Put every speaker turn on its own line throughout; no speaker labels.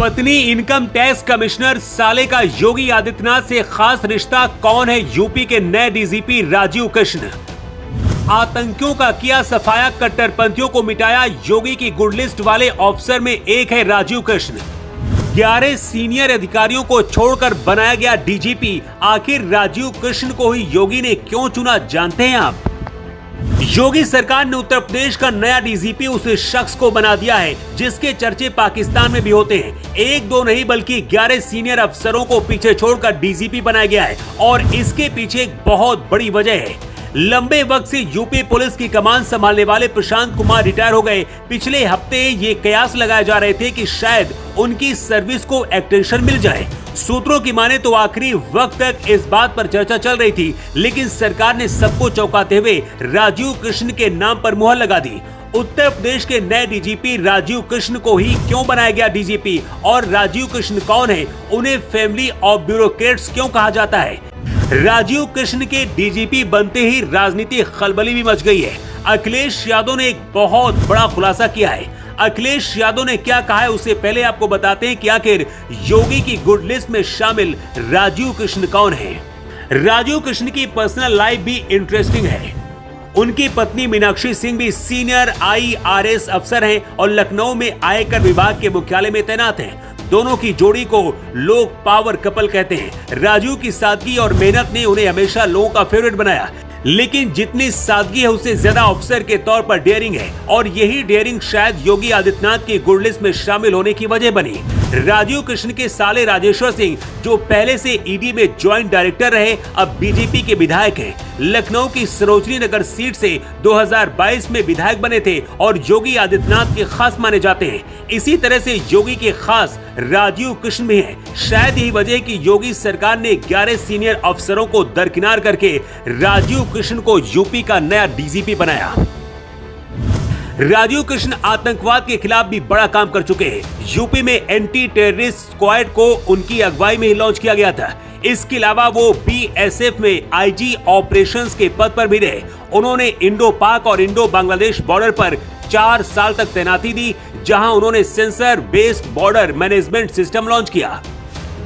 पत्नी income tax commissioner, साले का योगी आदित्यनाथ से खास रिश्ता, कौन है यूपी के नए डीजीपी राजीव कृष्ण। आतंकियों का किया सफाया, कट्टरपंथियों को मिटाया, योगी की गुड लिस्ट वाले ऑफिसर में एक है राजीव कृष्ण। 11 सीनियर अधिकारियों को छोड़कर बनाया गया डीजीपी, आखिर राजीव कृष्ण को ही योगी ने क्यों चुना, जानते हैं आप। योगी सरकार ने उत्तर प्रदेश का नया डीजीपी उस शख्स को बना दिया है जिसके चर्चे पाकिस्तान में भी होते हैं। एक दो नहीं बल्कि 11 सीनियर अफसरों को पीछे छोड़कर डीजीपी बनाया गया है और इसके पीछे एक बहुत बड़ी वजह है। लंबे वक्त से यूपी पुलिस की कमान संभालने वाले प्रशांत कुमार रिटायर हो गए। पिछले हफ्ते ये कयास लगाए जा रहे थे कि शायद उनकी सर्विस को एक्सटेंशन मिल जाए। सूत्रों की माने तो आखिरी वक्त तक इस बात पर चर्चा चल रही थी, लेकिन सरकार ने सबको चौंकाते हुए राजीव कृष्ण के नाम पर मुहर लगा दी। उत्तर प्रदेश के नए डीजीपी राजीव कृष्ण को ही क्यों बनाया गया डीजीपी, और राजीव कृष्ण कौन है, उन्हें फैमिली ऑफ ब्यूरोक्रेट्स क्यों कहा जाता है। राजीव कृष्ण के डीजीपी बनते ही राजनीतिक खलबली भी मच गई है। अखिलेश यादव ने एक बहुत बड़ा खुलासा किया है। अखिलेश यादव ने क्या कहा है उससे पहले आपको बताते हैं कि आखिर योगी की गुड लिस्ट में शामिल राजीव कृष्ण कौन है। राजीव कृष्ण की पर्सनल लाइफ भी इंटरेस्टिंग है। उनकी पत्नी मीनाक्षी सिंह भी सीनियर IRS अफसर हैं और लखनऊ में आयकर विभाग के मुख्यालय में तैनात हैं। दोनों की जोड़ी को लोग पावर कपल कहते हैं। राजीव की सादगी और मेहनत ने उन्हें हमेशा लोगों का फेवरेट बनाया, लेकिन जितनी सादगी है उससे ज्यादा ऑफिसर के तौर पर डेयरिंग है और यही डेयरिंग शायद योगी आदित्यनाथ की गुड लिस्ट में शामिल होने की वजह बनी। राजीव कृष्ण के साले राजेश्वर सिंह, जो पहले से ईडी में ज्वाइंट डायरेक्टर रहे, अब बीजेपी के विधायक हैं। लखनऊ की सरोजनी नगर सीट से 2022 में विधायक बने थे और योगी आदित्यनाथ के खास माने जाते हैं। इसी तरह से योगी के खास राजीव कृष्ण भी हैं। शायद यही वजह कि योगी सरकार ने 11 सीनियर अफसरों को दरकिनार करके राजीव कृष्ण को यूपी का नया डीजीपी बनाया। राजीव कृष्ण आतंकवाद के खिलाफ भी बड़ा काम कर चुके हैं। यूपी में एंटी टेररिस्ट स्क्वाड को उनकी अगुवाई में ही लॉन्च किया गया था। इसके अलावा वो BSF में IG ऑपरेशंस के पद पर भी रहे। उन्होंने इंडो पाक और इंडो बांग्लादेश बॉर्डर पर 4 साल तक तैनाती दी, जहां उन्होंने sensor based border management system launch किया।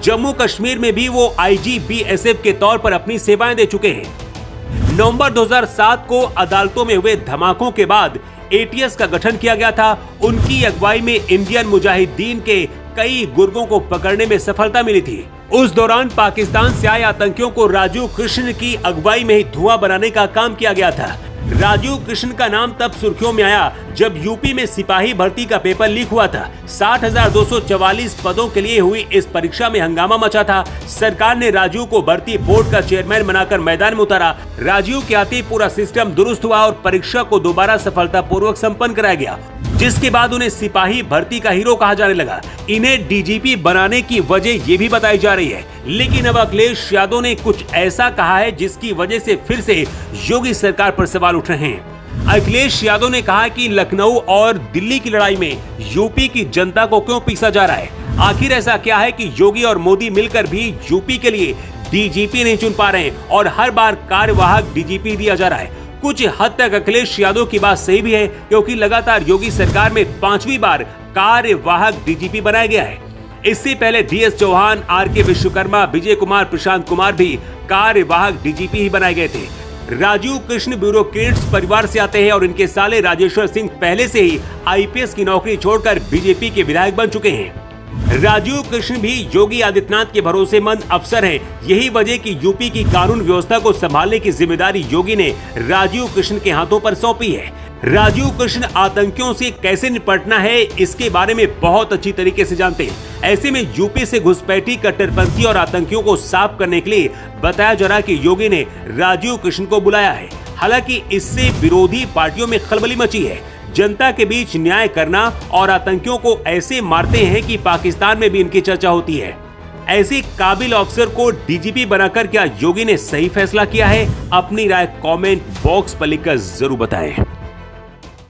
जम्मू कश्मीर में भी वो IG BSF के तौर पर अपनी सेवाएं दे चुके हैं। नवंबर 2007 को अदालतों में हुए धमाकों के बाद ATS का गठन किया गया था। उनकी अगुवाई में इंडियन मुजाहिदीन के कई गुर्गों को पकड़ने में सफलता मिली थी। उस दौरान पाकिस्तान से आए आतंकियों को राजीव कृष्ण की अगुवाई में ही धुआं बनाने का काम किया गया था। राजीव कृष्ण का नाम तब सुर्खियों में आया जब यूपी में सिपाही भर्ती का पेपर लीक हुआ था। 60,244 पदों के लिए हुई इस परीक्षा में हंगामा मचा था। सरकार ने राजीव को भर्ती बोर्ड का चेयरमैन बनाकर मैदान में उतारा। राजीव के आते ही पूरा सिस्टम दुरुस्त हुआ और परीक्षा को दोबारा सफलतापूर्वक संपन्न कराया गया, जिसके बाद उन्हें सिपाही भर्ती का हीरो कहा जाने लगा। इन्हें डीजीपी बनाने की वजह ये भी बताई जा रही है, लेकिन अब अखिलेश यादव ने कुछ ऐसा कहा है जिसकी वजह से फिर से योगी सरकार पर सवाल उठ रहे हैं। अखिलेश यादव ने कहा कि लखनऊ और दिल्ली की लड़ाई में यूपी की जनता को क्यों पीसा जा रहा है। आखिर ऐसा क्या है कि योगी और मोदी मिलकर भी यूपी के लिए डीजीपी नहीं चुन पा रहे हैं और हर बार कार्यवाहक डीजीपी दिया जा रहा है। कुछ हद तक अखिलेश यादव की बात सही भी है, क्योंकि लगातार योगी सरकार में 5वीं बार कार्यवाहक डीजीपी बनाया गया है। इससे पहले DS चौहान, RK विश्वकर्मा, विजय कुमार, प्रशांत कुमार भी कार्यवाहक डीजीपी ही बनाए गए थे। राजीव कृष्ण ब्यूरोक्रेट्स परिवार से आते हैं और इनके साले राजेश्वर सिंह पहले से ही IPS की नौकरी छोड़कर बीजेपी के विधायक बन चुके हैं। राजीव कृष्ण भी योगी आदित्यनाथ के भरोसेमंद अफसर हैं। यही वजह कि यूपी की कानून व्यवस्था को संभालने की जिम्मेदारी योगी ने राजीव कृष्ण के हाथों पर सौंपी है। राजीव कृष्ण आतंकियों से कैसे निपटना है इसके बारे में बहुत अच्छी तरीके से जानते हैं। ऐसे में यूपी से घुसपैठी, कट्टरपंथी और आतंकियों को साफ करने के लिए बताया जा रहा कि योगी ने राजीव कृष्ण को बुलाया है। हालांकि इससे विरोधी पार्टियों में खलबली मची है। जनता के बीच न्याय करना और आतंकियों को ऐसे मारते हैं कि पाकिस्तान में भी इनकी चर्चा होती है। ऐसे काबिल अफसर को डीजीपी बनाकर क्या योगी ने सही फैसला किया है? अपनी राय कमेंट बॉक्स पर लिखकर जरूर बताएं।